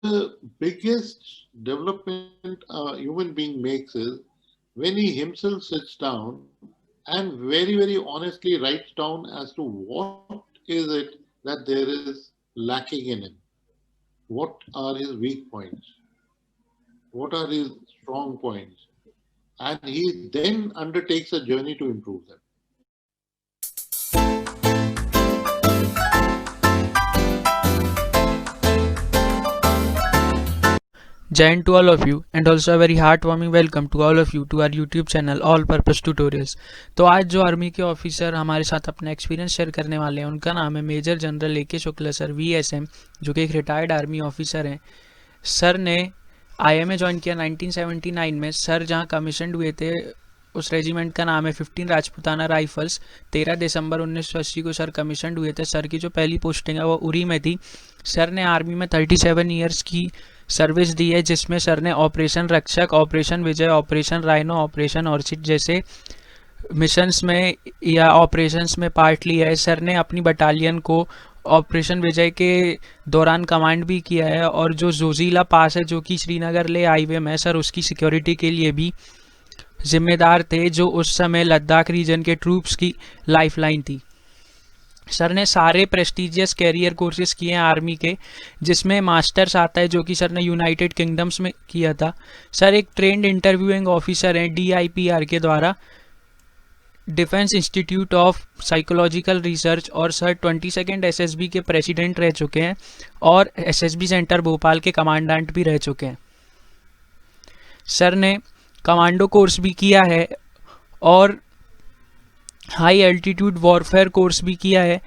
biggest development a human being makes is when he himself sits down and very, very honestly writes down as to what is it that there is lacking in him, what are his weak points, what are his strong points, and he then undertakes a journey to improve them. Giant to all of you and also a very heartwarming welcome to all of you to our YouTube channel All Purpose Tutorials। तो आज जो army के officer हमारे साथ अपना experience share करने वाले हैं उनका नाम है major general A K. Shukla sir VSM, जो कि एक रिटायर्ड आर्मी ऑफिसर हैं। सर ने IMA ज्वाइन किया 1979 में। सर जहां कमीशनड हुए थे उस रेजिमेंट का नाम है 15 राजपुताना राइफल्स। 13 दिसंबर 1980 को सर कमीशनड हुए थे। सर की जो पहली पोस्टिंग है वो उरी में थी। सर ने आर्मी में 37 ईयर्स की सर्विस दी है, जिसमें सर ने ऑपरेशन रक्षक, ऑपरेशन विजय, ऑपरेशन राइनो, ऑपरेशन ऑर्चिड जैसे मिशंस में या ऑपरेशंस में पार्ट लिया है। सर ने अपनी बटालियन को ऑपरेशन विजय के दौरान कमांड भी किया है, और जो जोजीला पास है जो कि श्रीनगर ले हाईवे में, सर उसकी सिक्योरिटी के लिए भी जिम्मेदार थे, जो उस समय लद्दाख रीजन के ट्रूप्स की लाइफलाइन थी। सर ने सारे प्रेस्टिजियस कैरियर कोर्सेज किए हैं आर्मी के, जिसमें मास्टर्स आता है जो कि सर ने यूनाइटेड किंगडम्स में किया था। सर एक ट्रेंड इंटरव्यूइंग ऑफिसर हैं DIPR के द्वारा, defence institute of psychological research, और सर 22nd SSB के प्रेसिडेंट रह चुके हैं और SSB सेंटर भोपाल के कमांडेंट भी रह चुके हैं। सर ने कमांडो कोर्स भी किया है और हाई एल्टीट्यूड वॉरफेयर कोर्स भी किया है,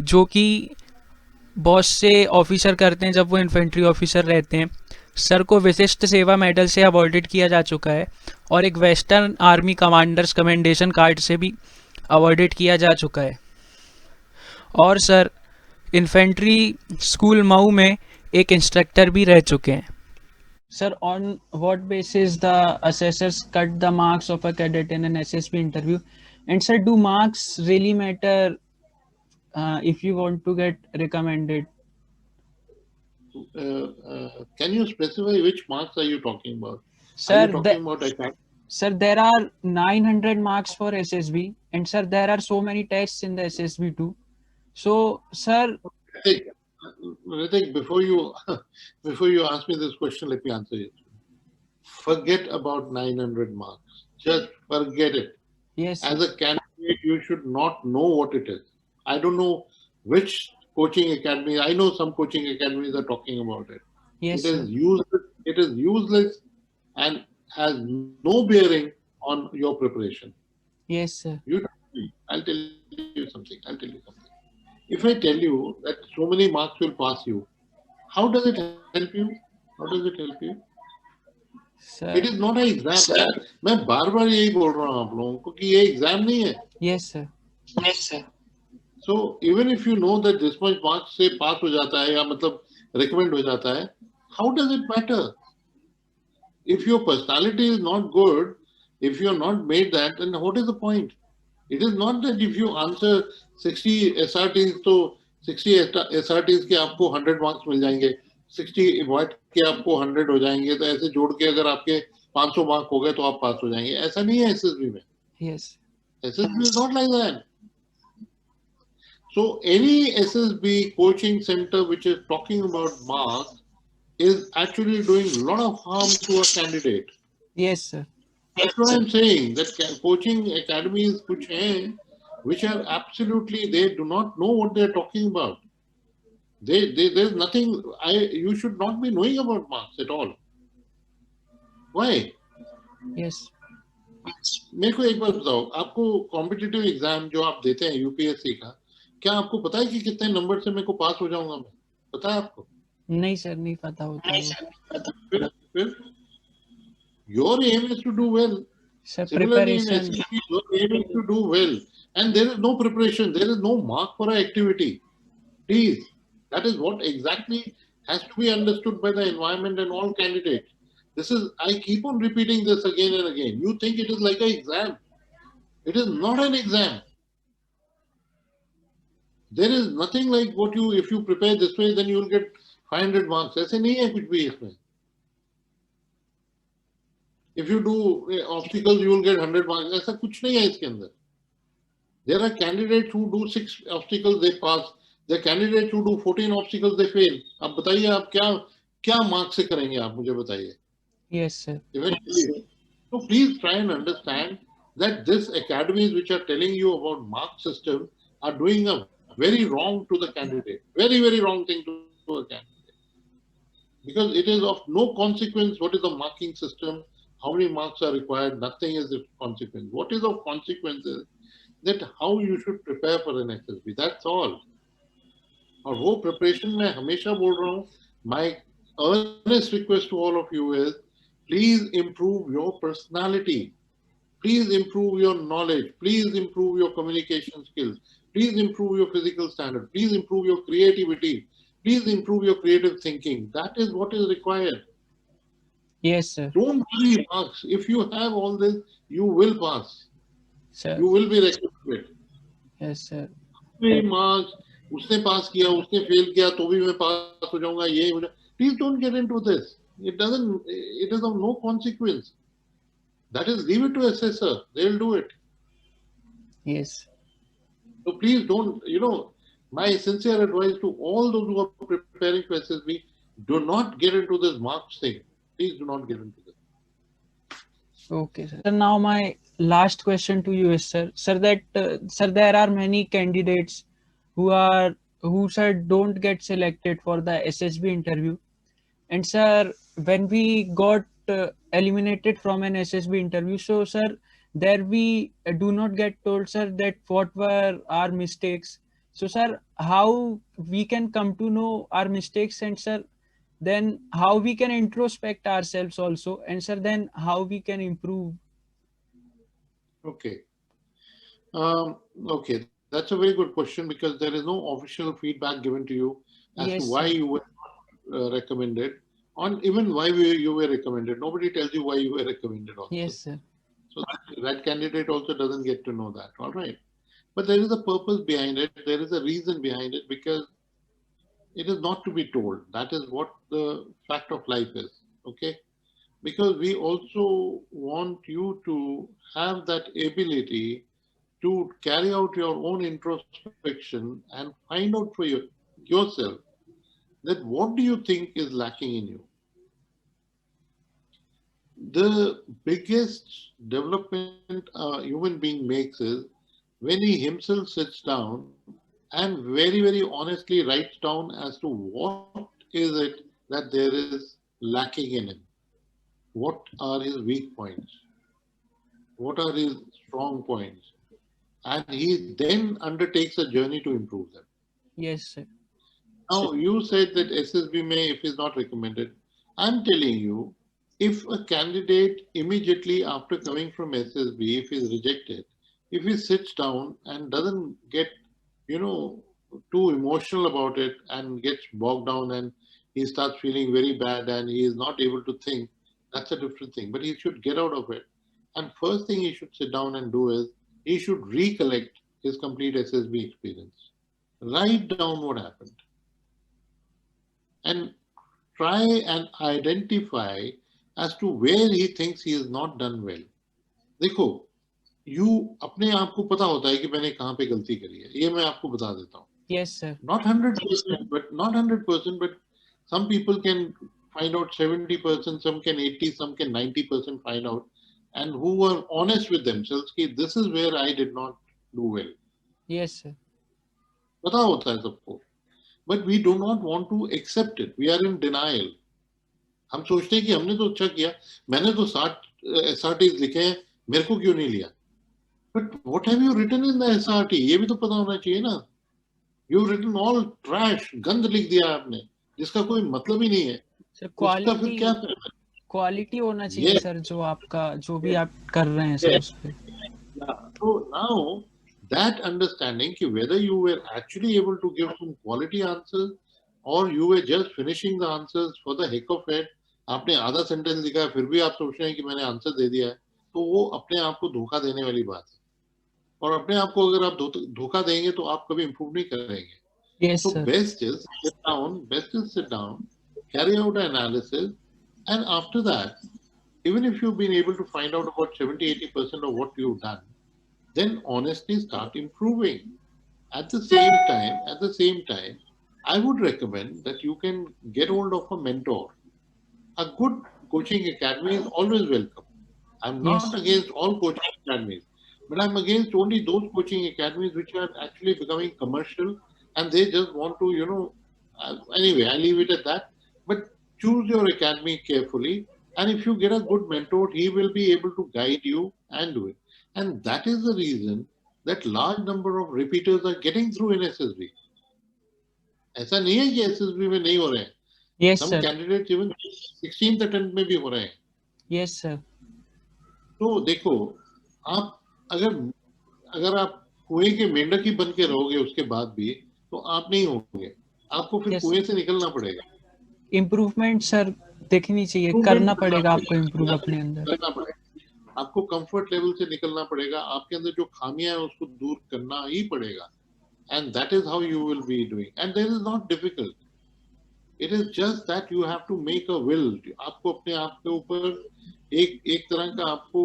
जो कि बहुत से ऑफिसर करते हैं जब वो इन्फेंट्री ऑफिसर रहते हैं। सर को विशिष्ट सेवा मेडल से अवॉर्डेड किया जा चुका है और एक western army commanders commendation card से भी अवॉर्डेड किया जा चुका है। और सर इन्फेंट्री स्कूल मऊ में एक इंस्ट्रक्टर भी रह चुके हैं। Sir, on what basis the assessors cut the marks of a cadet in an SSB interview? And sir, do marks really matter if you want to get recommended? Can you specify which marks are you talking about? Are Sir, you talking about academic? sir, there are 900 marks for SSB, and sir, there are so many tests in the SSB too. So, sir, Ritik, before you before you ask me this question, let me answer it. Forget about 900 marks. Just forget it. yes, As a candidate, you should not know what it is. I don't know which coaching academy. I know some coaching academies are talking about it. yes, It is sir. useless. It is useless and has no bearing on your preparation. Yes, sir. You tell me. I'll tell you something. I'll tell you something. If I tell you that so many marks will pass you, how does it help you? How does it help you? Sir. It is not an exam. मैं बार बार यही बोल रहा हूँ आप लोगों को कि ये एग्जाम नहीं है. Yes, sir. Yes, sir. So even if you know that this much marks से पास हो जाता है या मतलब recommend हो जाता है, how does it matter? If your personality is not good, if you are not made that, then what is the point? It is not that if you answer 60 SRTs तो 60 SRTs के आपको 100 marks मिल जाएंगे, 60 वाट के आपको 100 हो जाएंगे, तो ऐसे जोड़ के अगर आपके 500 मार्क हो गए तो आप पास हो जाएंगे. ऐसा नहीं है SSB में. Yes. SSB is not like that. So any SSB coaching center which is talking about marks is actually doing a lot of harm to a candidate. Yes, sir. That's what I'm saying. That coaching academies which हैं, which are absolutely, they do not know what they're talking about. There's nothing. You should not be knowing about marks at all. Why? Yes. मेरे को एक बात बताओ, आपको competitive exam जो आप देते हैं UPSC का, क्या आपको पता है कि कितने नंबर से मेरे को पास हो जाऊंगा मैं? पता है आपको? नहीं सर, नहीं पता होता है। फिर your aim is to do well. Sir, Similarly, in preparation. SSB, your aim is to do well, and there is no preparation. There is no mark for an activity. Please, that is what exactly has to be understood by the environment and all candidates. This is, I keep on repeating this again and again. You think it is like an exam. It is not an exam. There is nothing like what you, if you prepare this way, then you will get 500 marks, ऐसे नहीं है कुछ भी इसमें. If you do obstacles, you will get 100 marks. ऐसा कुछ नहीं है इसके अंदर. There are candidates who do 6 obstacles, they pass. There are candidates who do 14 obstacles, they fail. अब बताइए आप क्या मार्क्स से करेंगे, आप मुझे बताइए. Yes, sir. Eventually. So please try and understand that this academies which are telling you about mark system are doing a very wrong to the candidate. Very, very wrong thing to a candidate. Because it is of no consequence what is the marking system, how many marks are required, nothing is of consequence. What is of consequence is that how you should prepare for an SSB. That's all. और वो preparation मैं हमेशा बोल रहा हूँ, my earnest request to all of you is please improve your personality. Please improve your knowledge. Please improve your communication skills. Please improve your physical standard. Please improve your creativity. Please improve your creative thinking. That is what is required. Yes, sir. Don't worry marks. If you have all this, you will pass. Sir. You will be recommended. Yes, sir. Marks, उसने पास किया, उसने fail किया, तो भी मैं पास हो जाऊंगा, ये हो जाए. Please don't get into this. It is of no consequence. That is, leave it to assessor. They'll do it. Yes. So please don't, my sincere advice to all those who are preparing for SSB, do not get into this marks thing. Please do not get into this. Okay, sir. So now my last question to you is, sir, sir, there are many candidates who said don't get selected for the SSB interview. And sir, when we got eliminated from an SSB interview, so sir, there we do not get told, sir, that what were our mistakes. So sir, how we can come to know our mistakes, and sir, then how we can introspect ourselves also, and sir, then how we can improve. Okay. Okay, that's a very good question because there is no official feedback given to you as Yes, to why sir. you were recommended, on even why you were recommended. Nobody tells you why you were recommended also. Yes, sir. So that candidate also doesn't get to know that. All right. But there is a purpose behind it. There is a reason behind it because it is not to be told. That is what the fact of life is. Okay. Because we also want you to have that ability to carry out your own introspection and find out for yourself that what do you think is lacking in you. The biggest development a human being makes is when he himself sits down and very, very honestly writes down as to what is it that there is lacking in him. What are his weak points? What are his strong points? And he then undertakes a journey to improve them. Yes, sir. Now, you said that SSB may, if is not recommended. I'm telling you, if a candidate immediately after coming from SSB, if he's rejected, if he sits down and doesn't get, too emotional about it and gets bogged down and he starts feeling very bad and he is not able to think, that's a different thing. But he should get out of it. And first thing he should sit down and do is he should recollect his complete SSB experience. Write down what happened. And try and identify as to where he thinks he is not done well. देखो, you अपने आप को पता होता है कि मैंने कहाँ पे गलती करी है. ये मैं आपको बता देता हूँ. Yes, sir. Not 100%, but some people can find out 70%, some can 80%, some can 90% find out, and who are honest with themselves कि this is where I did not do well. Yes, sir. पता होता है सबको. But we do not want to accept it. We are in denial. हम सोचते हैं कि हमने तो अच्छा किया, मैंने तो 60 SRTs लिखे हैं, मेरे को क्यों नहीं लिया? But what have you written in the SRT? ये भी तो पता होना चाहिए ना. You've written all trash, गंद लिख दिया आपने, जिसका कोई मतलब ही नहीं है. सर उसका फिर क्या करना है? क्वालिटी होना चाहिए सर, जो आपका जो भी आप कर रहे हैं सर उस पे. So now that understanding कि whether you were actually able to give some quality answers or you were just finishing the answers for the heck of it, आपने आधा सेंटेंस लिखा है फिर भी आप सोच रहे हैं कि मैंने आंसर दे दिया है, तो वो अपने आप को धोखा देने वाली बात है. और अपने आप को अगर आप धोखा देंगे तो आप कभी इंप्रूव नहीं करेंगे. Yes, So sir. best is sit down, carry out an analysis, and after that, even if you've been able to find out about 70-80% of what you've done, then honestly start improving. At the same time, I would recommend that you can get hold of a mentor. A good coaching academy is always welcome. I'm not Yes. against all coaching academies, but I'm against only those coaching academies which are actually becoming commercial and they just want to, anyway, I leave it at that. But choose your academy carefully. And if you get a good mentor, he will be able to guide you and do it. And that is the reason that large number of repeaters are getting through in SSB. ऐसा नहीं है कि SSB में नहीं हो रहे हैं. Yes, Some sir. candidates even 16th attempt में भी हो रहे हैं. Yes, sir. तो देखो, आप अगर अगर आप कुएं के मेंढक ही बन के रहोगे उसके बाद भी, तो आप नहीं होंगे. आपको फिर Yes. कुएं से निकलना पड़ेगा. इम्प्रूवमेंट सर दिखनी चाहिए, इम्प्रूवमेंट करना पड़ेगा आपको इम्प्रूव अपने अंदर। करना पड़ेगा. आपको कंफर्ट लेवल से निकलना पड़ेगा. आपके अंदर जो खामियां हैं उसको दूर करना ही पड़ेगा. And that is how you will be doing. And that is not difficult. It is just that you have to make a will. आपको अपने आप के ऊपर एक एक तरह का आपको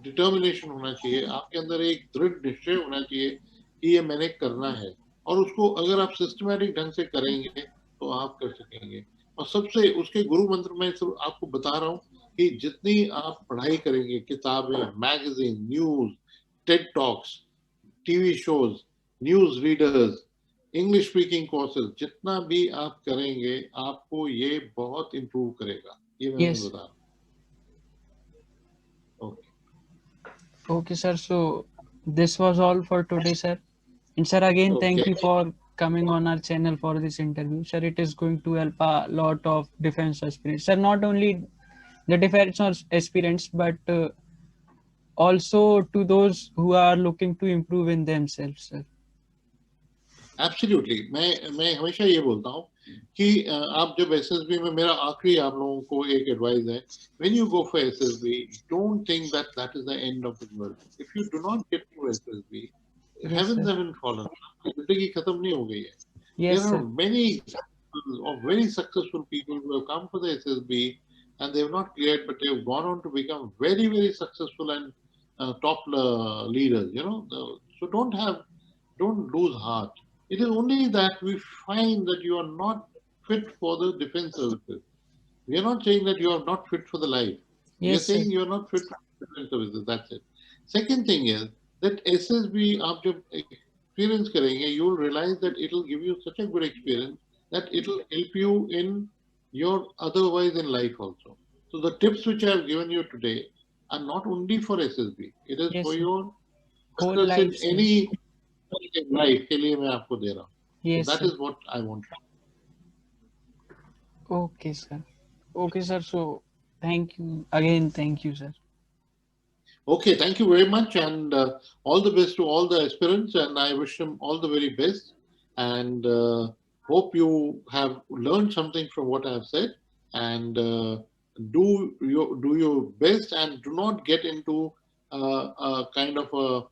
डिटर्मिनेशन होना चाहिए. आपके अंदर एक दृढ़ निश्चय होना चाहिए कि ये मैंने करना है. और उसको अगर आप सिस्टमैटिक ढंग से करेंगे तो आप कर सकेंगे. और सबसे उसके गुरु मंत्र में सिर्फ आपको बता रहा हूँ कि जितनी आप पढ़ाई करेंगे, किताबें, magazine, news, Ted talks, TV shows, news readers, English speaking courses, जितना भी आप करेंगे आपको ये बहुत इंप्रूव करेगा. ये मैं Yes. बता रहा हूँ. Okay. Okay, sir. So this was all for today, sir. And sir, again, thank Okay. you for coming on our channel for this interview. Sir, it is going to help a lot of defense aspirants. Sir, not only the defense aspirants, but also to those who are looking to improve in themselves, sir. Absolutely. मैं हमेशा ये बोलता हूँ कि आप जब SSB में, मेरा आखिरी आप लोगों को एक एडवाइस है, when you go for SSB, don't think that that is the end of the world. If you do not get to SSB, Yes, heavens sir. haven't fallen. जिंदगी खत्म नहीं हो गई है. Yes, There are sir. many examples of very successful people who have come for the SSB and they have not cleared, but they have gone on to become very, very successful and top leaders. So don't lose heart. It is only that we find that you are not fit for the defense services. We are not saying that you are not fit for the life. We are Yes, sir. saying you are not fit for the defense services. That's it. Second thing is that SSB, आप जब experience करेंगे, you will realize that it will give you such a good experience that it will help you in your otherwise in life also. So the tips which I have given you today are not only for SSB. It is Yes, for sir. your Whole success in life, sir. any life के लिए मैं आपको दे रहा हूँ. So Yes, that sir. is what I want. Okay, sir. Okay, sir. So thank you again. Thank you, sir. Okay, thank you very much, and all the best to all the aspirants, and I wish them all the very best, and hope you have learned something from what I have said, and do your best, and do not get into a kind of a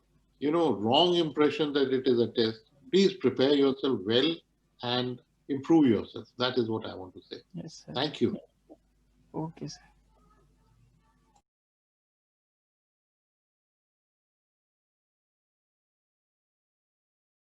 wrong impression that it is a test. Please prepare yourself well and improve yourself. That is what I want to say. Yes, sir. Thank you. Okay, sir.